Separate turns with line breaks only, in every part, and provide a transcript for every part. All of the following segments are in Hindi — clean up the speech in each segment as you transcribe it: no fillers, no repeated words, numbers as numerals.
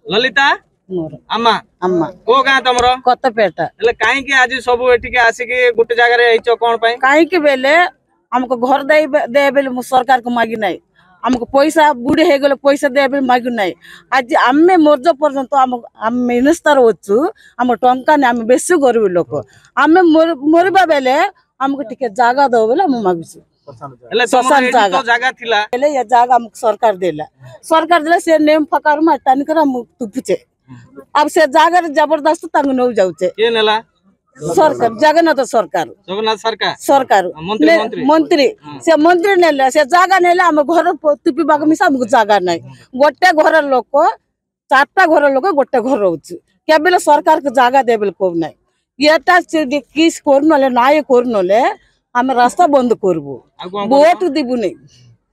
ललिता
मोर
अम्मा
अम्मा
को गाँ तुमर
कतपेट
कहीं आज सब एटिके आसिक गोटे जगह कौन
कहीं बेले हमको घर दे बेले सरकार को मागी ना हमको पैसा बुढ़ी हो गले पैसा दे बेले मागी ना आज आम मर्ज पर्यंत आम मिनिस्टर अच्छु आम टंका नहीं आम बेसी गरीब लोक आम मरवा बेले हमको टिके जगह दो बेले आम मागुछु श्मशान
जगह
ये जगह हमको सरकार देला से नेम फकार में टानिकर हम तुपुचे अब से जगह जबरदस्त तंग नौ जाउचे
ये नेला
सरकार जगन्नाथ सरकार सरकार मंत्री से मंत्री नेले से जगह नेले हम घर तुपीबा मिसा हमको जगह नहीं गोटे घर लोक चारटा घर लोक गोटे घर रोच केबेले सरकार के जगह देबेल को नहीं एटा किस करनले नाय करनले हम रास्ता बंद करबो वोट दिबु नहीं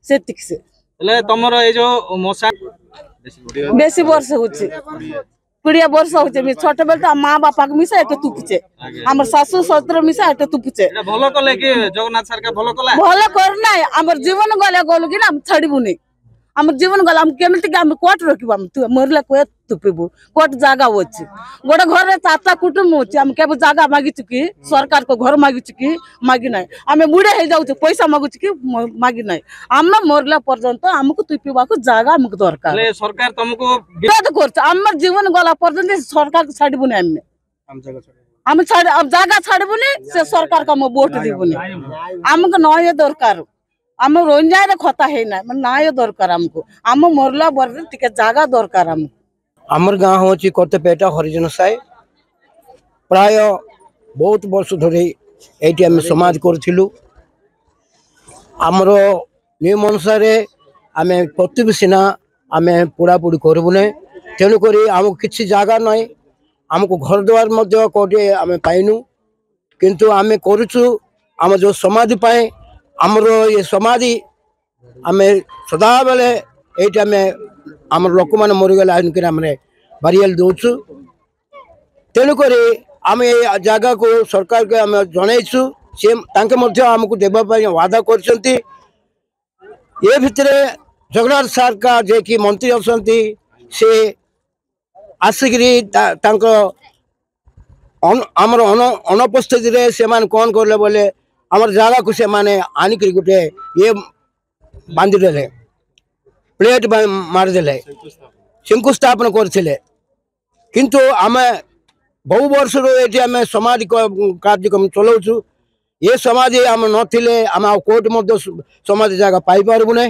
से ठीक से
तमर ए जो मशा
बेसी वर्ष होची 20 वर्ष होचे छोटे बेल तो माँ बापा के मिसा एटे तुपुचे हमर सासु ससुर मिसा एटे तुपुचे
भलो कले कि जगन्नाथ सरकार भलो कला
भलो करना हमर जीवन गले गलु कि हम छाड़बुनी हमर जीवन गला हम केमति हम कोट रखिबो हम मरले को तुपिबो कोट जागा होची गोटे घर रे चारटा कुटुंब होची हम केबो जागा मागी चुकी सरकार को घर मागी चुकी मागी नाही हम बुढ़े हे जाउ पैसा मागु चुकी मागी नाही हम मरला पर्यंत हमको तुपिबा को जागा हमको दरकार
ले सरकार तुमको
विरोध करछ हमर जीवन गला पर्यंत सरकार को छाड़बुनी हम छाड़ अब जागा छाड़बुनी से सरकार का हम वोट दिबुनी हमको नय दरकार आम रंजाय खता है ना नाय दरकार हमको आम मरला बर टिके जागा दरकार हमको
आमर गाँ हूँ कतपेटा हरिजन साई प्राय बहुत वर्ष धरी ये आम समाज करूँ आमर नियम अनुसार आम प्रत्येक सिना आम पोड़ापोड़ी करूँ ना तेणुक आमको किसी जगह ना आमको घर द्वार कौटे आम पाइनु किंतु आम करुचु आम जो समाधि पाए आमर ये समाधि आम सदा बेले ये आम लोक मैंने मरीगला आम बारियाल दौचु तेणुक आम ये जगह को सरकार को आम जनईचु सी आमको देवाई वादा कर भितर जगन्नाथ सरकार जे कि मंत्री अच्छा से आसिक आमर अनुपस्थित से कौन कले बोले आमर जगह को से माने आनिक गोटे ये बांधिदे प्लेट मारिदे शंकुस्थापन करते किंतु आम बहु वर्ष ये आम समाधि कार्यक्रम चलाऊँ ये समाधि आम नथिले आम कोर्ट समाधि जगह पाई पारबु ना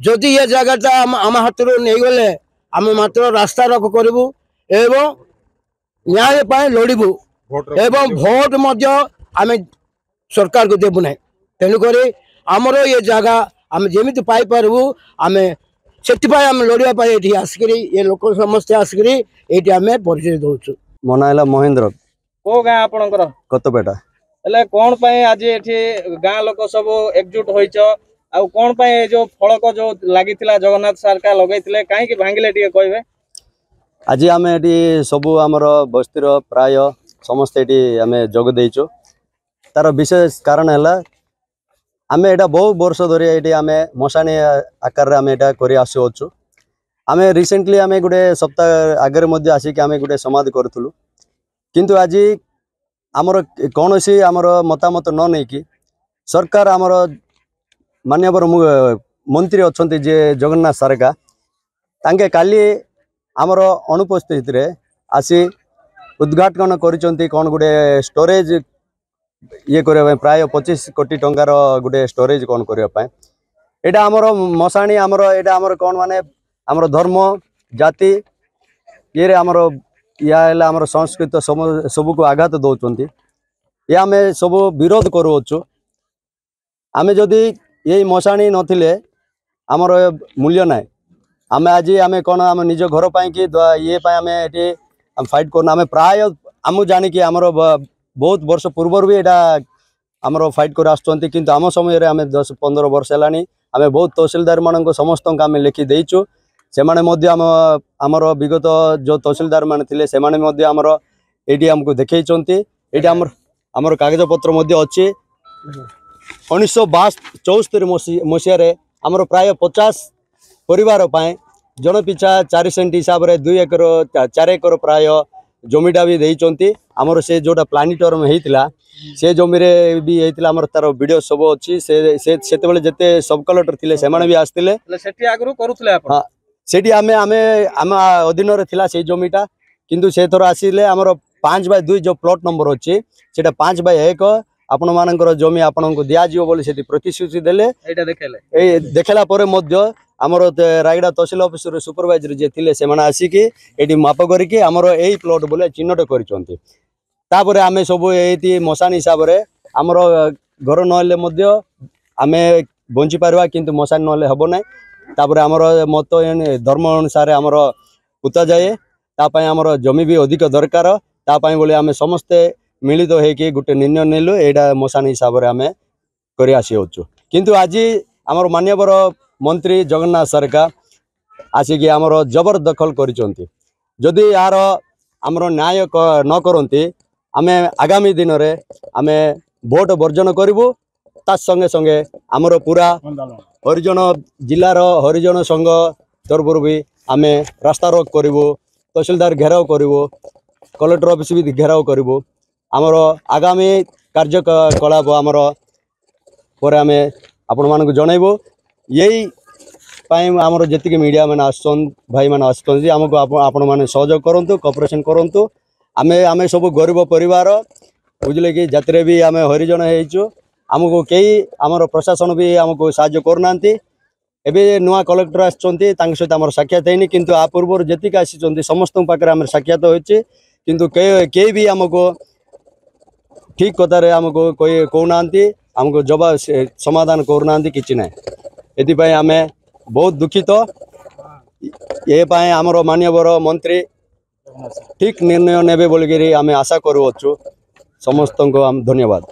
जदि ये जगह आम हाथ नहीं गले आम मात्र रास्ता रोक करूँ एवं न्याय पाए लड़बू एवं भोट आम सरकार को देबु ना तेणुक आमर ये जगह आम जमी पाई पारबू आम से आम लड़ाई ये आसिक ये लोक समस्ते आसिक ये आम परिचय दौचु
मो ना महेंद्र
को गाँ आपणकर
कतपेटा
कौन पाए आज ये गाँ लोक सब एकजुट होइछ आ कौन पाए जो फलक जो लगी जगन्नाथ सरकार लगे कहीं भांगिले कहे
आज आम ये सब आमर बस्तीर प्राय समस्ते ये आम जोग देचु तार विशेष कारण है आम एटा बहुत वर्ष धरी ये आम मशाणी आकार आम एटा करी आसुचु आम रिसेंटली आम गोटे सप्ताह आगे आसिक आम गोटे समाधि करूँ किंतु आज आमर कौन सी आमर मतामत न नहीं कि सरकार आमर माननीय मंत्री अच्छा जे जगन्नाथ सरकार तांके काली आमर अनुपस्थित रे आसी उद्घाटन करिसंती कौन गोटे स्टोरेज ये करने प्राय 25 कोटी टंकार गोटे स्टोरेज कौन करने यहाँ आमर मशाणी आमर यहाँ आमर कौन माने आमर धर्म जाति ये आमर या आमर संस्कृत सब को आघात दौरान ये आम सब विरोध करुचु आम जदि ये मशाणी नथिले आमर मूल्य ना आम आज आम कौन आम निज घर पाई कि ये आम ये फाइट करना आम प्राय आम जानिकी आमर बहुत वर्ष पूर्व भी यहाँ आमर फाइट कर आसुँच किंतु आम समय आम 10-15 वर्ष है आम बहुत तहसीलदार मान समस्त आम लिखि देचु से आमर विगत जो तहसीलदार माने से आमर ये आमको देखई ये आमर कागज पत्र अच्छी 1972 मसीह आमर प्राय 50 परिवार पाए जन पिछा 4 सेंट हिसाब से 2 एकर 4 एकर प्राय जमीटा भी देइचंती हमर से जोटा प्लानिटोरियम हेइतिला से जमी रे भी हेइतिला हमर तार वीडियो सब अछि से सेते बेले जते सब कलेक्टर थिले से माने भी आस्तिले
सेठी आगरू करूथले आपण
हां सेठी आम अधीन रे थिला से जमीटा किंतु से थोर आसिले हमर 5/2 जो प्लॉट नंबर अछि सेटा 5/1 आपण मानकर जमी आपण को दिया जिवो बोली सेठी प्रतिश्रुति देले
एटा देखेले
ए देखला परे मध्य आमर रायगड़ा तहसील ऑफिस रे सुपरवाइजर जे थिले से माने आसी कि एटी माप करके हमर एई प्लॉट बोले चिन्हट करिसंती तापरे आमे सब एती मसान हिसाब रे हमर घर नले मध्य आमे बंची पारवा किंतु मसान नले हबो नै तापरे हमर मत धर्म अनुसार हमर पुता जाए ता पय हमर जमी भी अधिक दरकार ता पय बोले आमे समस्त मिलित हे कि गुटे निर्णय नेलु एडा मसान हिसाब रे आमे करि आसी होछु किंतु आज हमर मान्यवर मंत्री जगन्नाथ सरकार आसिकी आमर जबरदखल करिसंती जदि यार आमर न्याय न करंती आमे आगामी दिन रे आमे वोट वर्जन करिवु ता संगे संगे आमर पूरा हरिजन जिलार हरिजन संघ तरफ भी आमे रास्ता रोक करिवु तहसीलदार घेराव करिवु कलेक्टर ऑफिस भी घेराव करिवु आमर आगामी कार्यकलाप आमर पर आमे आपण मानक जणाइबु यही आमर जी मीडिया मैंने आसन भाई मैंने आसुँच आमको आपण मैंने सहयोग करूँ कोऑपरेशन करूँ आमे आमे सब गरीब परिवार बुझले कि जाते भी आमे हरिजन हो आमको कई आमर प्रशासन भी आमको साहाय्य करना एबे नुआ कलेक्टर आसछंती तांक सहित आमर साक्षात हैनी किंतु आ पूर्व जेतिक आसी समस्त पाखे आम साक्षात होइछि किंतु कई भी आमको ठीक कथार आमको कोई कहना आमको जवाब समाधान करना कि ना एपाई आम बहुत दुखित ये आमर मान्यवर मंत्री ठीक निर्णय नेबे बोलिकी आम आशा करूँ समस्त को धन्यवाद।